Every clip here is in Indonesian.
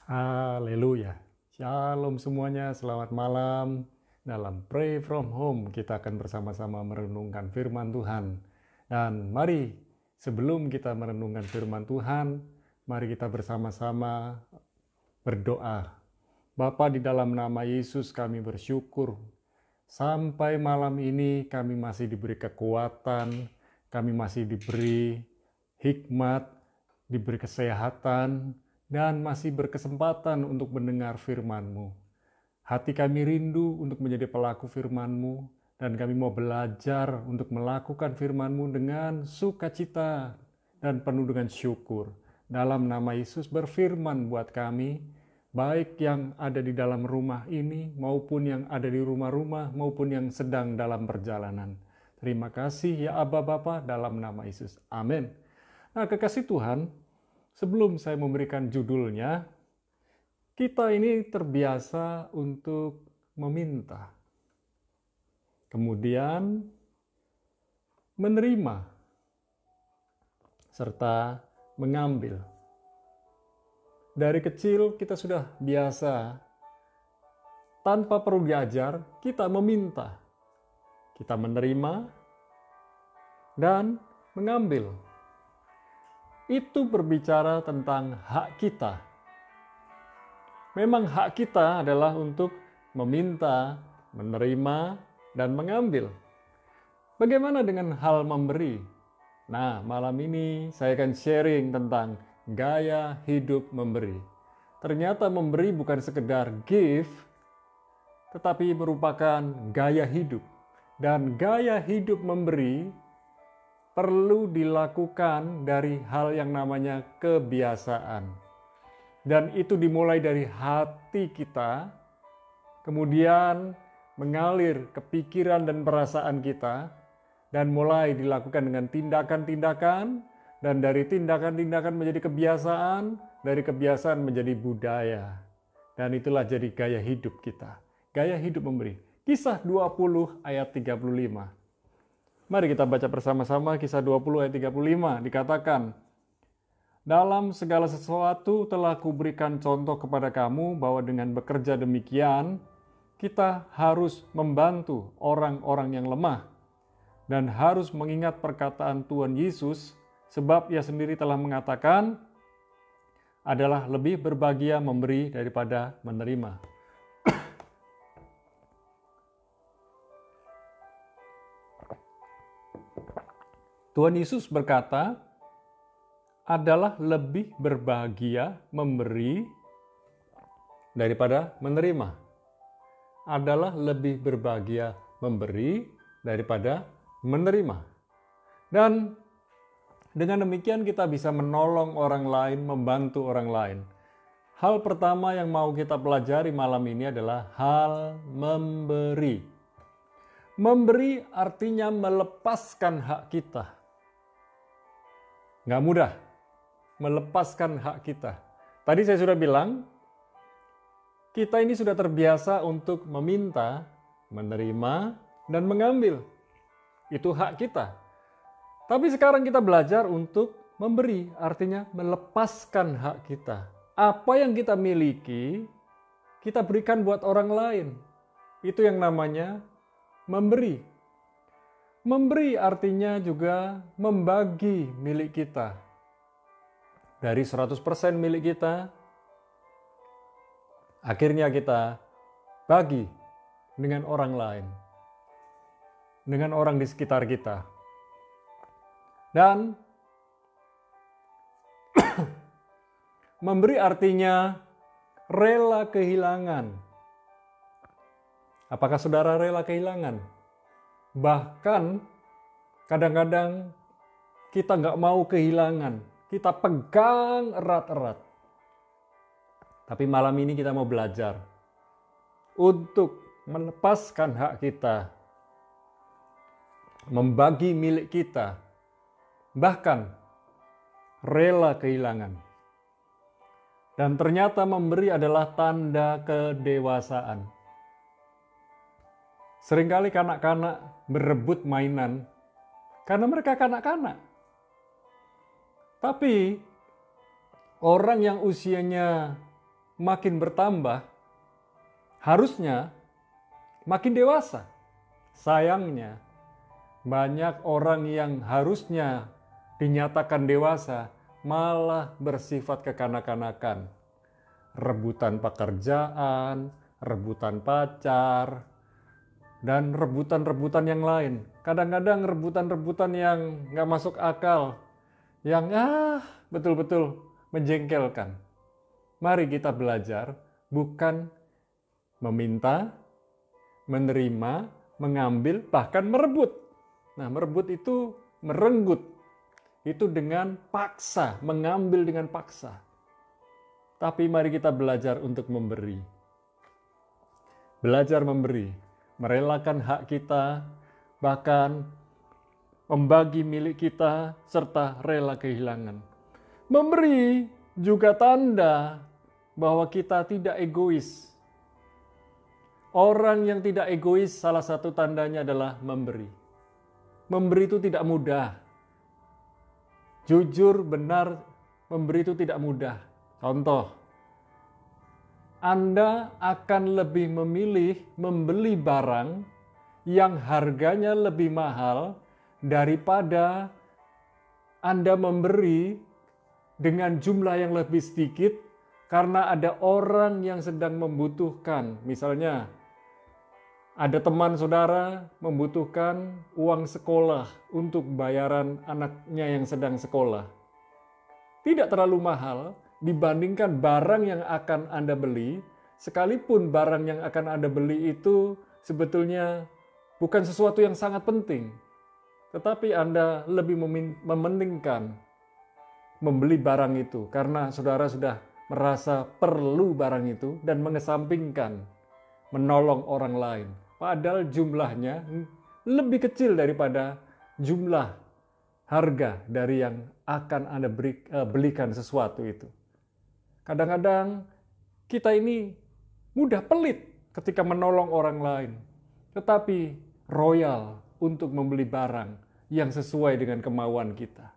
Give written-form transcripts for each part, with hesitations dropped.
Haleluya. Shalom semuanya, selamat malam. Dalam Pray From Home kita akan bersama-sama merenungkan firman Tuhan. Dan mari sebelum kita merenungkan firman Tuhan, mari kita bersama-sama berdoa. Bapa, di dalam nama Yesus kami bersyukur. Sampai malam ini kami masih diberi kekuatan, kami masih diberi hikmat, diberi kesehatan, dan masih berkesempatan untuk mendengar firman-Mu. Hati kami rindu untuk menjadi pelaku firman-Mu, dan kami mau belajar untuk melakukan firman-Mu dengan sukacita dan penuh dengan syukur. Dalam nama Yesus berfirman buat kami, baik yang ada di dalam rumah ini, maupun yang ada di rumah-rumah, maupun yang sedang dalam perjalanan. Terima kasih ya Aba Bapa, dalam nama Yesus. Amin. Nah, kekasih Tuhan, sebelum saya memberikan judulnya, kita ini terbiasa untuk meminta, kemudian menerima, serta mengambil. Dari kecil kita sudah biasa, tanpa perlu diajar, kita meminta, kita menerima, dan mengambil. Itu berbicara tentang hak kita. Memang hak kita adalah untuk meminta, menerima, dan mengambil. Bagaimana dengan hal memberi? Nah, malam ini saya akan sharing tentang gaya hidup memberi. Ternyata memberi bukan sekedar give, tetapi merupakan gaya hidup. Dan gaya hidup memberi perlu dilakukan dari hal yang namanya kebiasaan. Dan itu dimulai dari hati kita, kemudian mengalir ke pikiran dan perasaan kita, dan mulai dilakukan dengan tindakan-tindakan, dan dari tindakan-tindakan menjadi kebiasaan, dari kebiasaan menjadi budaya. Dan itulah jadi gaya hidup kita. Gaya hidup memberi. Kisah 20 ayat 35. Mari kita baca bersama-sama Kisah 20 ayat 35. Dikatakan, dalam segala sesuatu telah kuberikan contoh kepada kamu bahwa dengan bekerja demikian, kita harus membantu orang-orang yang lemah dan harus mengingat perkataan Tuhan Yesus, sebab Ia sendiri telah mengatakan, adalah lebih berbahagia memberi daripada menerima. Tuhan Yesus berkata, adalah lebih berbahagia memberi daripada menerima. Adalah lebih berbahagia memberi daripada menerima. Dan dengan demikian kita bisa menolong orang lain, membantu orang lain. Hal pertama yang mau kita pelajari malam ini adalah hal memberi. Memberi artinya melepaskan hak kita. Nggak mudah melepaskan hak kita. Tadi saya sudah bilang, kita ini sudah terbiasa untuk meminta, menerima, dan mengambil. Itu hak kita. Tapi sekarang kita belajar untuk memberi, artinya melepaskan hak kita. Apa yang kita miliki, kita berikan buat orang lain. Itu yang namanya memberi. Memberi artinya juga membagi milik kita. Dari 100% milik kita, akhirnya kita bagi dengan orang lain. Dengan orang di sekitar kita. Dan memberi artinya rela kehilangan. Apakah saudara rela kehilangan? Bahkan kadang-kadang kita nggak mau kehilangan, kita pegang erat-erat. Tapi malam ini kita mau belajar untuk melepaskan hak kita, membagi milik kita, bahkan rela kehilangan. Dan ternyata memberi adalah tanda kedewasaan. Seringkali kanak-kanak berebut mainan karena mereka kanak-kanak. Tapi orang yang usianya makin bertambah, harusnya makin dewasa. Sayangnya, banyak orang yang harusnya dinyatakan dewasa malah bersifat kekanak-kanakan. Rebutan pekerjaan, rebutan pacar, dan rebutan-rebutan yang lain. Kadang-kadang rebutan-rebutan yang nggak masuk akal, yang betul-betul menjengkelkan. Mari kita belajar bukan meminta, menerima, mengambil, bahkan merebut. Nah, merebut itu merenggut. Itu dengan paksa, mengambil dengan paksa. Tapi mari kita belajar untuk memberi. Belajar memberi, merelakan hak kita, bahkan membagi milik kita, serta rela kehilangan. Memberi juga tanda bahwa kita tidak egois. Orang yang tidak egois, salah satu tandanya adalah memberi. Memberi itu tidak mudah. Jujur, benar, memberi itu tidak mudah. Contoh, Anda akan lebih memilih membeli barang yang harganya lebih mahal daripada Anda memberi dengan jumlah yang lebih sedikit karena ada orang yang sedang membutuhkan. Misalnya, ada teman saudara membutuhkan uang sekolah untuk bayaran anaknya yang sedang sekolah. Tidak terlalu mahal dibandingkan barang yang akan Anda beli, sekalipun barang yang akan Anda beli itu sebetulnya bukan sesuatu yang sangat penting. Tetapi Anda lebih mementingkan membeli barang itu karena saudara sudah merasa perlu barang itu dan mengesampingkan menolong orang lain. Padahal jumlahnya lebih kecil daripada jumlah harga dari yang akan Anda belikan sesuatu itu. Kadang-kadang kita ini mudah pelit ketika menolong orang lain, tetapi royal untuk membeli barang yang sesuai dengan kemauan kita.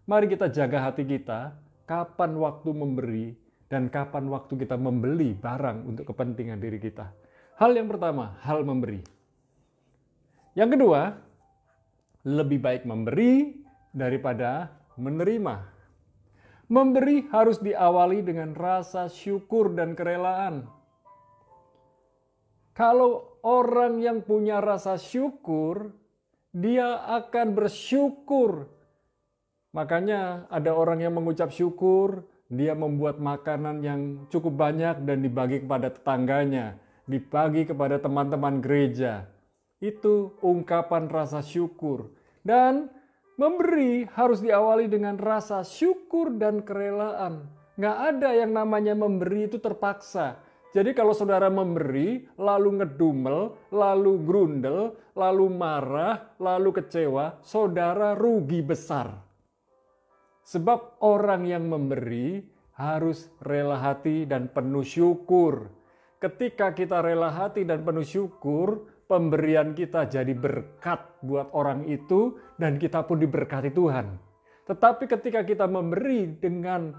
Mari kita jaga hati kita, kapan waktu memberi dan kapan waktu kita membeli barang untuk kepentingan diri kita. Hal yang pertama, hal memberi. Yang kedua, lebih baik memberi daripada menerima. Memberi harus diawali dengan rasa syukur dan kerelaan. Kalau orang yang punya rasa syukur, dia akan bersyukur. Makanya ada orang yang mengucap syukur, dia membuat makanan yang cukup banyak dan dibagi kepada tetangganya, dibagi kepada teman-teman gereja. Itu ungkapan rasa syukur. Dan memberi harus diawali dengan rasa syukur dan kerelaan. Nggak ada yang namanya memberi itu terpaksa. Jadi kalau saudara memberi, lalu ngedumel, lalu grundel, lalu marah, lalu kecewa, saudara rugi besar. Sebab orang yang memberi harus rela hati dan penuh syukur. Ketika kita rela hati dan penuh syukur, pemberian kita jadi berkat buat orang itu dan kita pun diberkati Tuhan. Tetapi ketika kita memberi dengan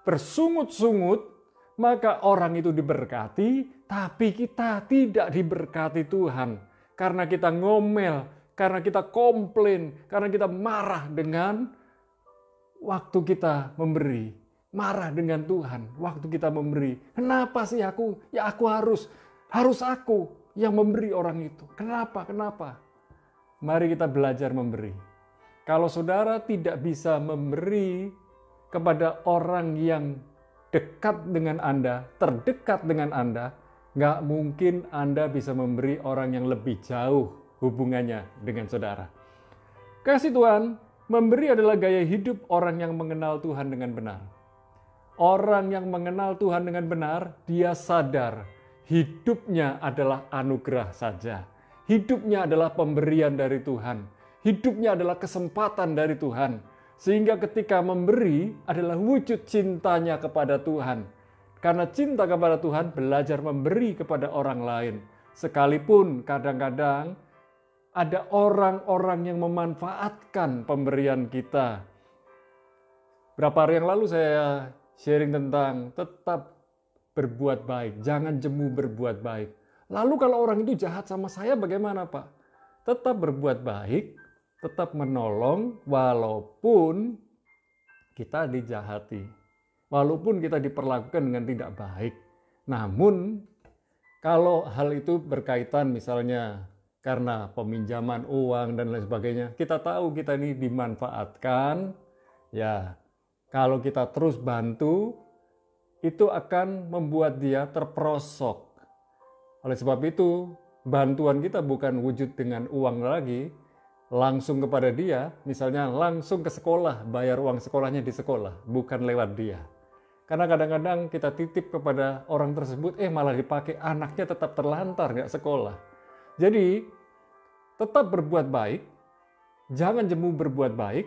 bersungut-sungut, maka orang itu diberkati, tapi kita tidak diberkati Tuhan. Karena kita ngomel, karena kita komplain, karena kita marah dengan waktu kita memberi, marah dengan Tuhan waktu kita memberi. Kenapa sih aku? Ya aku harus aku yang memberi orang itu. Kenapa? Mari kita belajar memberi. Kalau saudara tidak bisa memberi kepada orang yang dekat dengan Anda, terdekat dengan Anda, nggak mungkin Anda bisa memberi orang yang lebih jauh hubungannya dengan saudara. Kasih Tuhan, memberi adalah gaya hidup orang yang mengenal Tuhan dengan benar. Orang yang mengenal Tuhan dengan benar, dia sadar hidupnya adalah anugerah saja. Hidupnya adalah pemberian dari Tuhan. Hidupnya adalah kesempatan dari Tuhan. Sehingga ketika memberi adalah wujud cintanya kepada Tuhan. Karena cinta kepada Tuhan, belajar memberi kepada orang lain. Sekalipun kadang-kadang ada orang-orang yang memanfaatkan pemberian kita. Berapa hari yang lalu saya sharing tentang tetap berbuat baik, jangan jemu berbuat baik. Lalu kalau orang itu jahat sama saya bagaimana, Pak? Tetap berbuat baik, tetap menolong walaupun kita dijahati. Walaupun kita diperlakukan dengan tidak baik. Namun kalau hal itu berkaitan misalnya karena peminjaman uang dan lain sebagainya, kita tahu kita ini dimanfaatkan, ya kalau kita terus bantu, itu akan membuat dia terperosok. Oleh sebab itu, bantuan kita bukan wujud dengan uang lagi, langsung kepada dia, misalnya langsung ke sekolah, bayar uang sekolahnya di sekolah, bukan lewat dia. Karena kadang-kadang kita titip kepada orang tersebut, malah dipakai, anaknya tetap terlantar, nggak sekolah. Jadi, tetap berbuat baik, jangan jemu berbuat baik,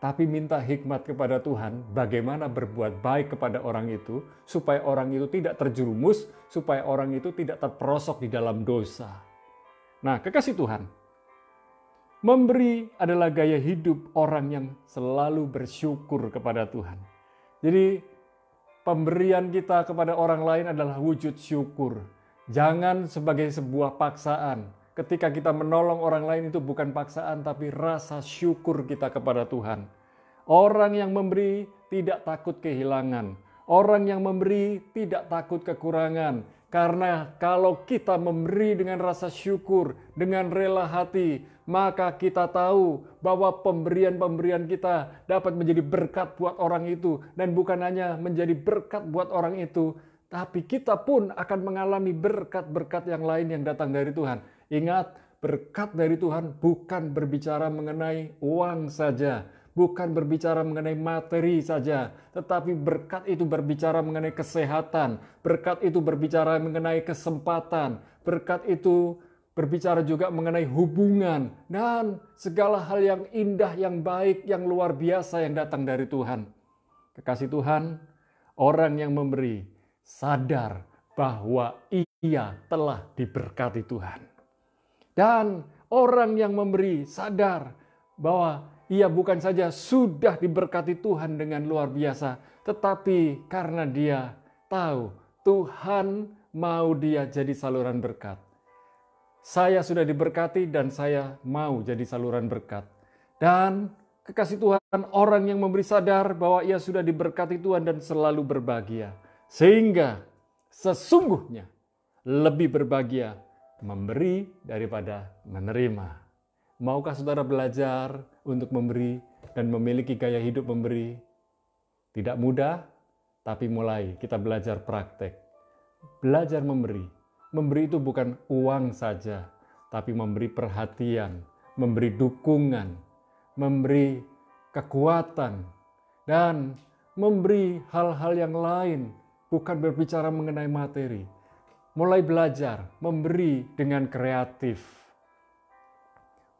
tapi minta hikmat kepada Tuhan, bagaimana berbuat baik kepada orang itu, supaya orang itu tidak terjerumus, supaya orang itu tidak terperosok di dalam dosa. Nah, kekasih Tuhan, memberi adalah gaya hidup orang yang selalu bersyukur kepada Tuhan. Jadi, pemberian kita kepada orang lain adalah wujud syukur. Jangan sebagai sebuah paksaan. Ketika kita menolong orang lain itu bukan paksaan, tapi rasa syukur kita kepada Tuhan. Orang yang memberi tidak takut kehilangan. Orang yang memberi tidak takut kekurangan. Karena kalau kita memberi dengan rasa syukur, dengan rela hati, maka kita tahu bahwa pemberian-pemberian kita dapat menjadi berkat buat orang itu. Dan bukan hanya menjadi berkat buat orang itu, tapi kita pun akan mengalami berkat-berkat yang lain yang datang dari Tuhan. Ingat, berkat dari Tuhan bukan berbicara mengenai uang saja, bukan berbicara mengenai materi saja, tetapi berkat itu berbicara mengenai kesehatan, berkat itu berbicara mengenai kesempatan, berkat itu berbicara juga mengenai hubungan, dan segala hal yang indah, yang baik, yang luar biasa yang datang dari Tuhan. Kekasih Tuhan, orang yang memberi sadar bahwa ia telah diberkati Tuhan. Dan orang yang memberi sadar bahwa ia bukan saja sudah diberkati Tuhan dengan luar biasa, tetapi karena dia tahu Tuhan mau dia jadi saluran berkat. Saya sudah diberkati dan saya mau jadi saluran berkat. Dan kekasih Tuhan, orang yang memberi sadar bahwa ia sudah diberkati Tuhan dan selalu berbahagia. Sehingga sesungguhnya lebih berbahagia memberi daripada menerima. Maukah saudara belajar untuk memberi dan memiliki gaya hidup memberi? Tidak mudah, tapi mulai kita belajar praktek. Belajar memberi. Memberi itu bukan uang saja, tapi memberi perhatian, memberi dukungan, memberi kekuatan, dan memberi hal-hal yang lain, bukan berbicara mengenai materi. Mulai belajar, memberi dengan kreatif,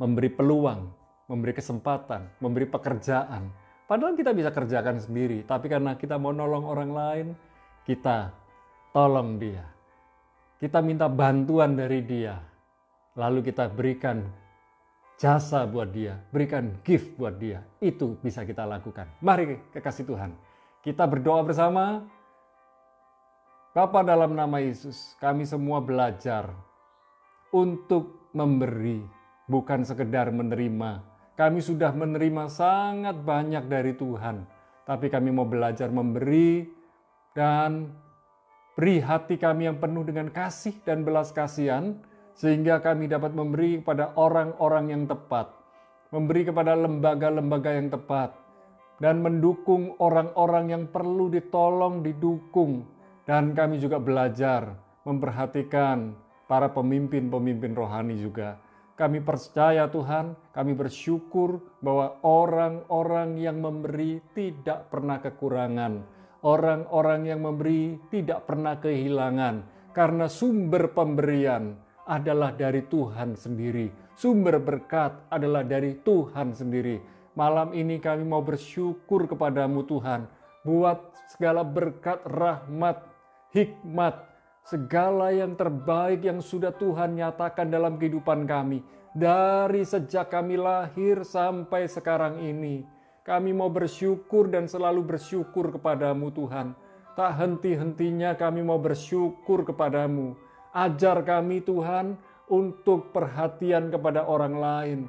memberi peluang, memberi kesempatan, memberi pekerjaan. Padahal kita bisa kerjakan sendiri, tapi karena kita mau nolong orang lain, kita tolong dia. Kita minta bantuan dari dia, lalu kita berikan jasa buat dia, berikan gift buat dia. Itu bisa kita lakukan. Mari kekasih Tuhan, kita berdoa bersama. Bapa, dalam nama Yesus, kami semua belajar untuk memberi, bukan sekedar menerima. Kami sudah menerima sangat banyak dari Tuhan, tapi kami mau belajar memberi dan beri hati kami yang penuh dengan kasih dan belas kasihan, sehingga kami dapat memberi kepada orang-orang yang tepat, memberi kepada lembaga-lembaga yang tepat, dan mendukung orang-orang yang perlu ditolong, didukung. Dan kami juga belajar memperhatikan para pemimpin-pemimpin rohani juga. Kami percaya Tuhan, kami bersyukur bahwa orang-orang yang memberi tidak pernah kekurangan. Orang-orang yang memberi tidak pernah kehilangan. Karena sumber pemberian adalah dari Tuhan sendiri. Sumber berkat adalah dari Tuhan sendiri. Malam ini kami mau bersyukur kepadamu Tuhan. Buat segala berkat, rahmat, hikmat, segala yang terbaik yang sudah Tuhan nyatakan dalam kehidupan kami. Dari sejak kami lahir sampai sekarang ini. Kami mau bersyukur dan selalu bersyukur kepadamu Tuhan. tak henti-hentinya kami mau bersyukur kepadamu. Ajar kami Tuhan untuk perhatian kepada orang lain.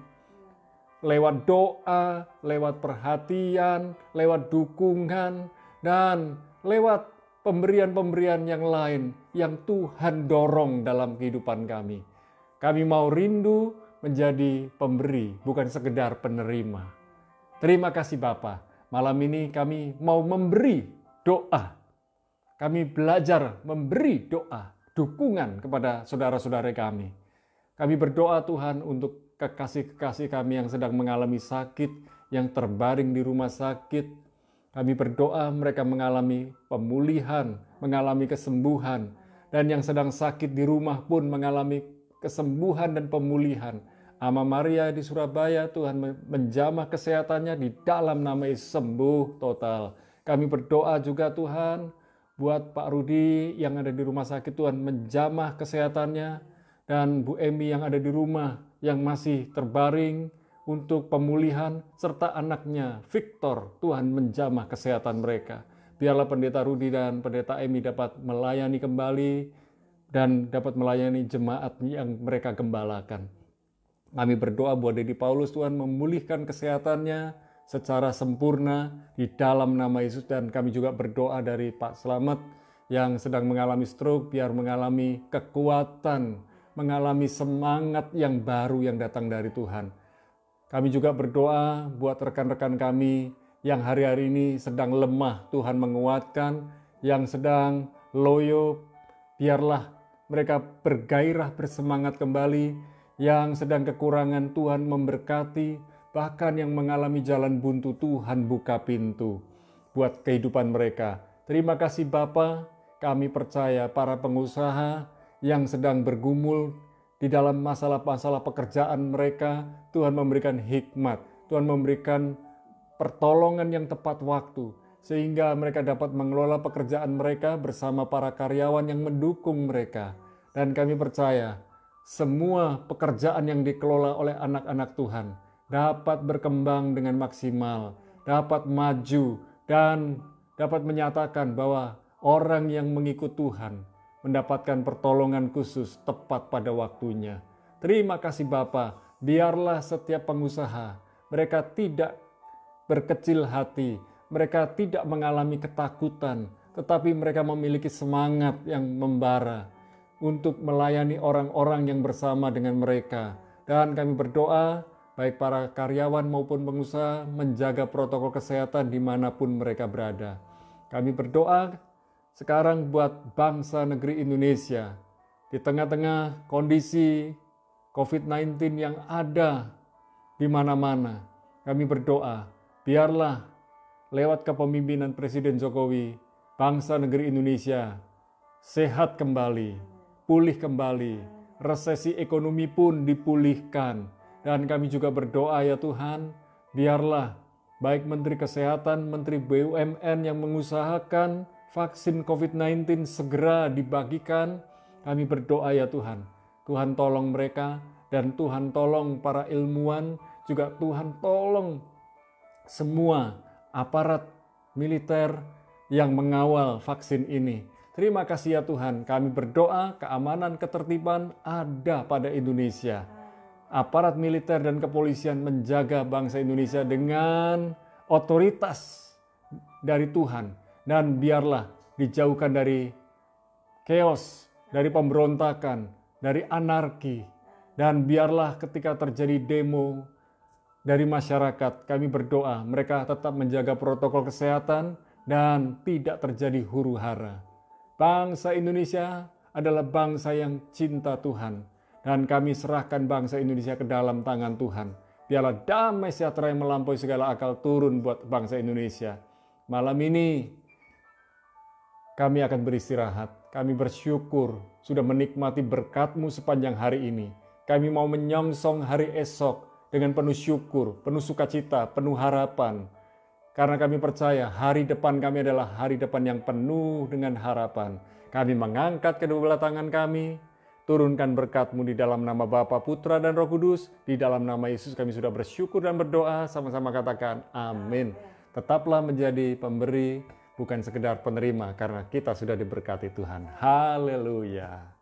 Lewat doa, lewat perhatian, lewat dukungan, dan lewat pemberian-pemberian yang lain yang Tuhan dorong dalam kehidupan kami. Kami mau rindu menjadi pemberi, bukan sekedar penerima. Terima kasih Bapa. Malam ini kami mau memberi doa. Kami belajar memberi doa, dukungan kepada saudara-saudara kami. Kami berdoa Tuhan untuk kekasih-kekasih kami yang sedang mengalami sakit, yang terbaring di rumah sakit. Kami berdoa mereka mengalami pemulihan, mengalami kesembuhan. Dan yang sedang sakit di rumah pun mengalami kesembuhan dan pemulihan. Ama Maria di Surabaya, Tuhan menjamah kesehatannya di dalam nama Yesus, sembuh total. Kami berdoa juga Tuhan, buat Pak Rudi yang ada di rumah sakit, Tuhan menjamah kesehatannya. Dan Bu Emi yang ada di rumah, yang masih terbaring untuk pemulihan, serta anaknya Victor, Tuhan menjamah kesehatan mereka. Biarlah Pendeta Rudi dan Pendeta Emi dapat melayani kembali, dan dapat melayani jemaat yang mereka gembalakan. Kami berdoa buat Dedi Paulus, Tuhan memulihkan kesehatannya secara sempurna di dalam nama Yesus. Dan kami juga berdoa dari Pak Slamet yang sedang mengalami stroke, biar mengalami kekuatan, mengalami semangat yang baru yang datang dari Tuhan. Kami juga berdoa buat rekan-rekan kami yang hari-hari ini sedang lemah, Tuhan menguatkan, yang sedang loyo, biarlah mereka bergairah, bersemangat kembali. Yang sedang kekurangan, Tuhan memberkati, bahkan yang mengalami jalan buntu, Tuhan buka pintu buat kehidupan mereka. Terima kasih Bapa, kami percaya para pengusaha yang sedang bergumul di dalam masalah-masalah pekerjaan mereka, Tuhan memberikan hikmat, Tuhan memberikan pertolongan yang tepat waktu, sehingga mereka dapat mengelola pekerjaan mereka bersama para karyawan yang mendukung mereka. Dan kami percaya, semua pekerjaan yang dikelola oleh anak-anak Tuhan dapat berkembang dengan maksimal, dapat maju, dan dapat menyatakan bahwa orang yang mengikut Tuhan mendapatkan pertolongan khusus tepat pada waktunya. Terima kasih Bapa, biarlah setiap pengusaha, mereka tidak berkecil hati, mereka tidak mengalami ketakutan, tetapi mereka memiliki semangat yang membara untuk melayani orang-orang yang bersama dengan mereka. Dan kami berdoa, baik para karyawan maupun pengusaha, menjaga protokol kesehatan dimanapun mereka berada. Kami berdoa sekarang buat bangsa negeri Indonesia, di tengah-tengah kondisi COVID-19 yang ada di mana-mana. Kami berdoa, biarlah lewat kepemimpinan Presiden Jokowi, bangsa negeri Indonesia sehat kembali, pulih kembali, resesi ekonomi pun dipulihkan. Dan kami juga berdoa ya Tuhan, biarlah baik Menteri Kesehatan, Menteri BUMN yang mengusahakan vaksin COVID-19 segera dibagikan. Kami berdoa ya Tuhan, Tuhan tolong mereka, dan Tuhan tolong para ilmuwan, juga Tuhan tolong semua aparat militer yang mengawal vaksin ini. Terima kasih ya Tuhan, kami berdoa keamanan ketertiban ada pada Indonesia. Aparat militer dan kepolisian menjaga bangsa Indonesia dengan otoritas dari Tuhan. Dan biarlah dijauhkan dari chaos, dari pemberontakan, dari anarki. Dan biarlah ketika terjadi demo dari masyarakat, kami berdoa mereka tetap menjaga protokol kesehatan dan tidak terjadi huru-hara. Bangsa Indonesia adalah bangsa yang cinta Tuhan, dan kami serahkan bangsa Indonesia ke dalam tangan Tuhan. Biarlah damai sejahtera yang melampaui segala akal turun buat bangsa Indonesia. Malam ini kami akan beristirahat. Kami bersyukur sudah menikmati berkat-Mu sepanjang hari ini. Kami mau menyongsong hari esok dengan penuh syukur, penuh sukacita, penuh harapan. Karena kami percaya hari depan kami adalah hari depan yang penuh dengan harapan. Kami mengangkat kedua belah tangan kami, turunkan berkat-Mu di dalam nama Bapa, Putra, dan Roh Kudus. Di dalam nama Yesus kami sudah bersyukur dan berdoa, sama-sama katakan amin. Tetaplah menjadi pemberi, bukan sekedar penerima karena kita sudah diberkati Tuhan. Haleluya.